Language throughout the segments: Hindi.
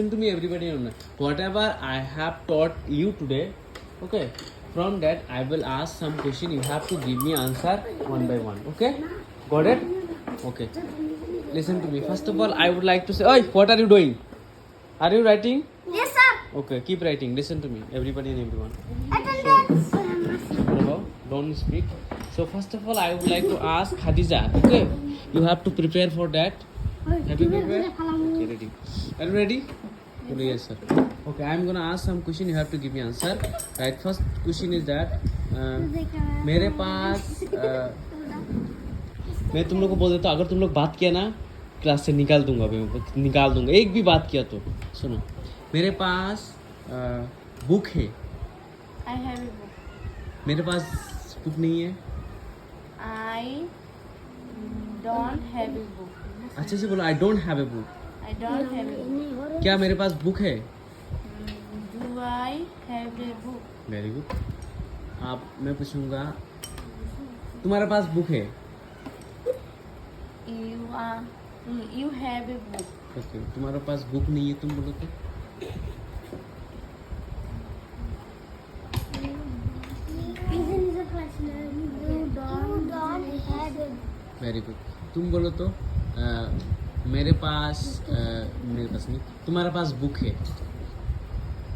Listen to me, everybody. Whatever I have taught you today, okay. From that, I will ask some question. You have to give me answer one by one. Okay? Got it? Okay. Listen to me. First of all, I would like to say, "Oi, what are you doing? Are you writing?" Yes, sir. Okay, keep writing. Listen to me, everybody and everyone. Attendance. Hello, don't speak. So first of all, I would like to ask Khadija. Okay, you have to prepare for that. Have you prepared? Okay, ready. Are you ready? Yes, sir. Okay, I'm gonna ask some question. You have to give me answer. Right. First question is that मेरे पास मैं तुम लोग को बोल देता हूँ, अगर तुम लोग बात किया ना क्लास से निकाल दूंगा, अभी निकाल दूंगा। एक भी बात किया तो सुनो, मेरे पास बुक है। I have a book. मेरे पास बुक नहीं है। I don't have a book. अच्छे से बोलो, I don't have a book. I don't have a book. क्या मेरे पास बुक है? Do I have a book? Very good. आप मैं पूछूंगा, तुम्हारे पास बुक है? You have a book. Okay, तुम्हारे पास बुक नहीं है, तुम बोलो तो। Very good. तुम बोलो तो मेरे पास नहीं, तुम्हारे पास बुक है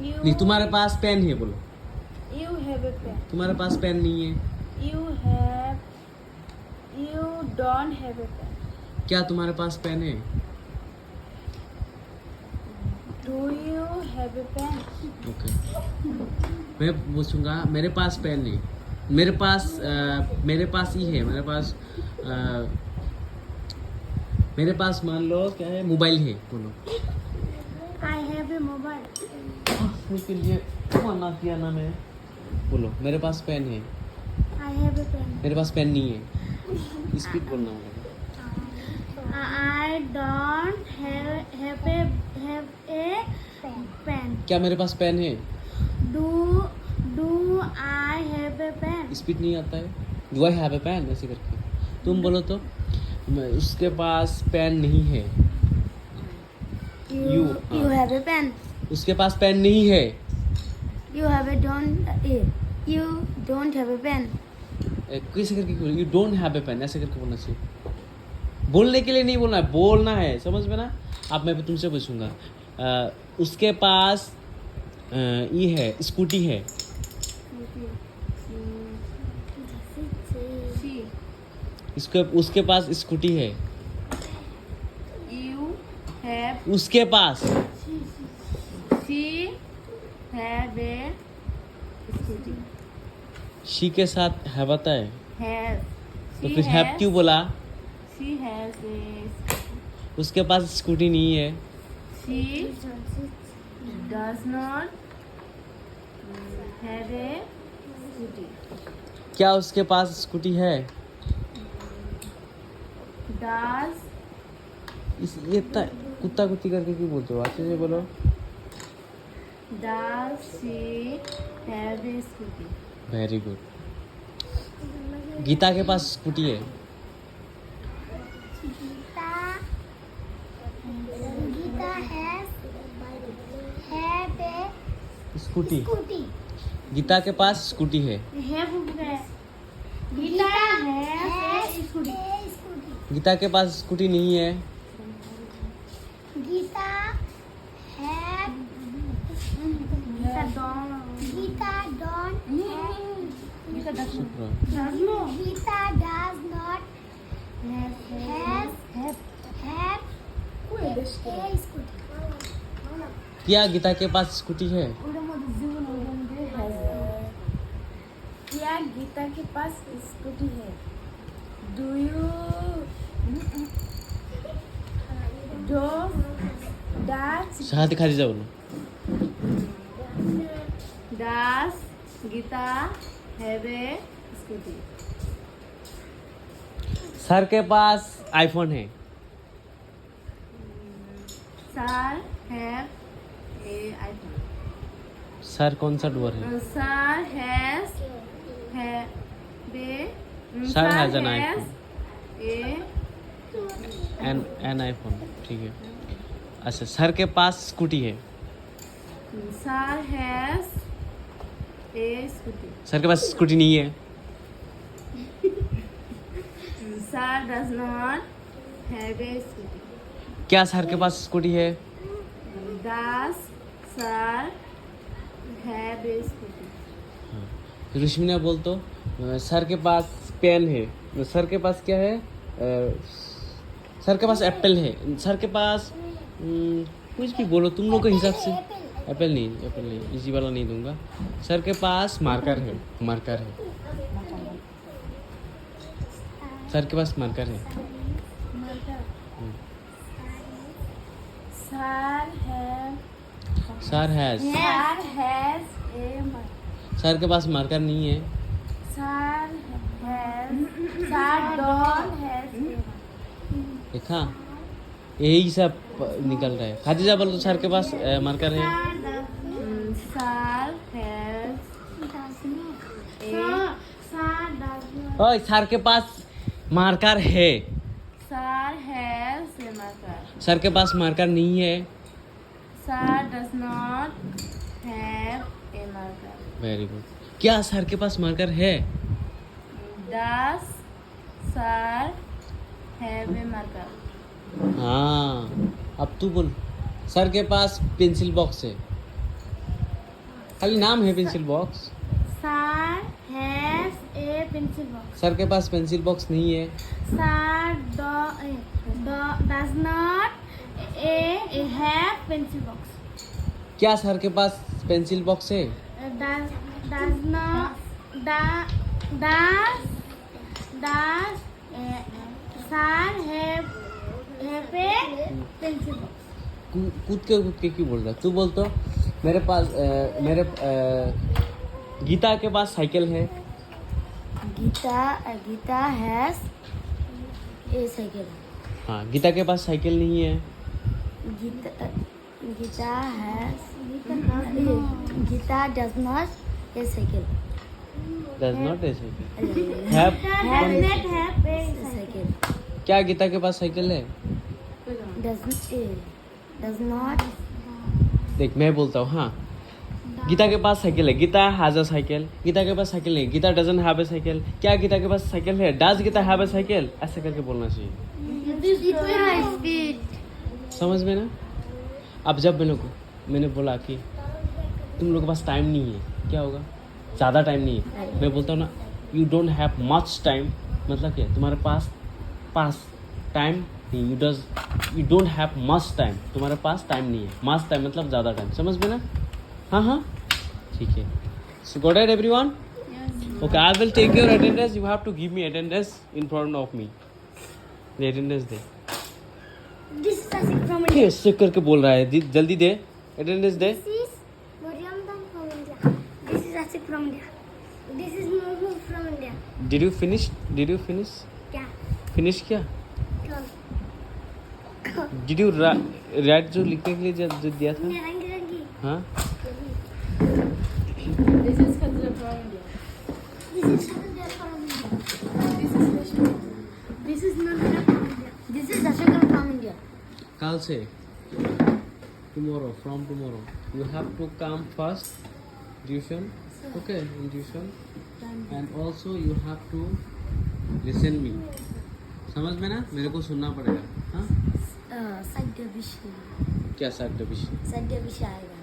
नहीं, तुम्हारे पास पेन है, बोलो। You have a pen. तुम्हारे पास पेन नहीं है। You don't have a pen. क्या तुम्हारे पास पेन है? Do you have a pen? Okay, मैं पूछूंगा, मेरे पास पेन है, मेरे पास ही है, मेरे पास मान लो क्या है, मोबाइल है, बोलो। I have a mobile. उसके लिए मना किया ना मैं, बोलो मेरे पास पेन है। I have a pen. मेरे पास पेन नहीं है, स्पीड बोलना होगा। I don't have a pen. क्या मेरे पास पेन है? Do I have a pen? Speed नहीं आता है। Do I have a pen, ऐसे करके तुम बोलो तो। उसके पास पेन नहीं है। You have a pen. उसके पास पेन नहीं है। You don't have a pen. कैसे करके, you don't have a pen, ऐसे करके बोलना चाहिए। बोलने के लिए नहीं बोलना है, बोलना है, समझ में ना। अब मैं तुमसे पूछूंगा, उसके पास ये है, स्कूटी है। उसके पास स्कूटी है। You have. उसके पास She have a scooty. She के साथ है, बता है Has. तो फिर हैव क्यों बोला? She has a. उसके पास स्कूटी नहीं है। She does not have a scooty. क्या उसके पास स्कूटी है? Does ये कुत्ता कुत्ती करके क्यों बोलते हो? अच्छे से बोलो। Does she have a scooty? Very good. Gita के पास स्कूटी है। Gita have a scooty. scooty. Gita के पास स्कूटी है। Gita has a scooty. Gita के पास स्कूटी नहीं है। Gita have. Gita don't. Gita does शुक्र। Gita does not have a scooty. क्या गीता के पास स्कूटी है? क्या गीता के पास स्कूटी है? Do you शादी खारिजा बोलो। Does Gita have a scooty? Sir के पास आईफोन है। Sir have a iPhone. Sir कौन सा डोर है? Sir has Sir has an a an iPhone, ठीक है। अच्छा, सर के पास स्कूटी है। Sir has a scooty. Sir के पास स्कूटी नहीं है। Sir does not have a scooty. क्या सर के पास स्कूटी है? Does sir have a scooty? रुश्मिना बोल तो सर के पास पेन है। सर के पास क्या है? सर के पास एप्पल है। सर के पास कुछ भी बोलो तुम लोग के हिसाब से। एप्पल नहीं, इसी वाला नहीं दूंगा। सर के पास मार्कर है। सर के पास मार्कर है। Sir has. Sir has a marker. Sir के पास मार्कर नहीं है। Sir don't has a marker. देखा, यही सब निकल रहा है। खादिजा बोलो सर के पास मार्कर है। Sir has ओए सर के पास मार्कर है। Sir has a marker. Sir के पास मार्कर नहीं है। Sir does not have a marker. Very good. क्या सर के पास मार्कर है? Does sir have a marker? हाँ, अब तू बोल। सर के पास पेंसिल बॉक्स है। खाली नाम है pencil box. Sir has a pencil box. Sir के पास पेंसिल बॉक्स नहीं है। Sir does not have pencil box. क्या सर के पास पेंसिल बॉक्स है? Does sir have a pencil box? कूद के क्यों बोल रहा है? तू बोल तो गीता के पास साइकिल है। Gita has a cycle. हाँ, गीता के पास साइकिल नहीं है। Gita does not a cycle. Does not है साइकिल। Have a cycle. क्या गीता के पास साइकिल है? Does not. देख मैं बोलता हूँ। हाँ, गीता के पास साइकिल है। Gita has a cycle. Gita के पास साइकिल नहीं। Gita doesn't have a cycle. क्या गीता के पास साइकिल है? Does Gita have a cycle? ऐसे करके बोलना चाहिए। समझ में ना? अब जब मैंने बोला कि तुम लोग के पास टाइम नहीं है, क्या होगा? ज़्यादा टाइम नहीं है। मैं बोलता हूँ ना, you don't have much time, मतलब क्या? तुम्हारे पास टाइम नहीं। You don't have much time, तुम्हारे पास टाइम नहीं है। मच टाइम मतलब ज़्यादा टाइम। समझ में ना? हाँ, ठीक है। So got it everyone? Okay, I will take your attendance. You have to give me attendance in front of me. The attendance they. This is Asik from India. ये चेक करके बोल रहा है। जल्दी दे, attendance they. This is Mariam from India. This is Asik from India. This is Momo from India. Did you finish? क्या? Finish क्या? Did you write जो लिखने के लिए जो दिया था? रंगी. हाँ? This is Khadra from India. This is Khadra from India. This is Nandra from India. This is Ashika from India. कल से from tomorrow you have to come first tuition. Okay, in tuition, and also you have to listen me. समझ में ना? मेरे को सुनना पड़ेगा। हाँ? सद्य विषय. क्या सत्य विषय? सद्य विषय आएगा.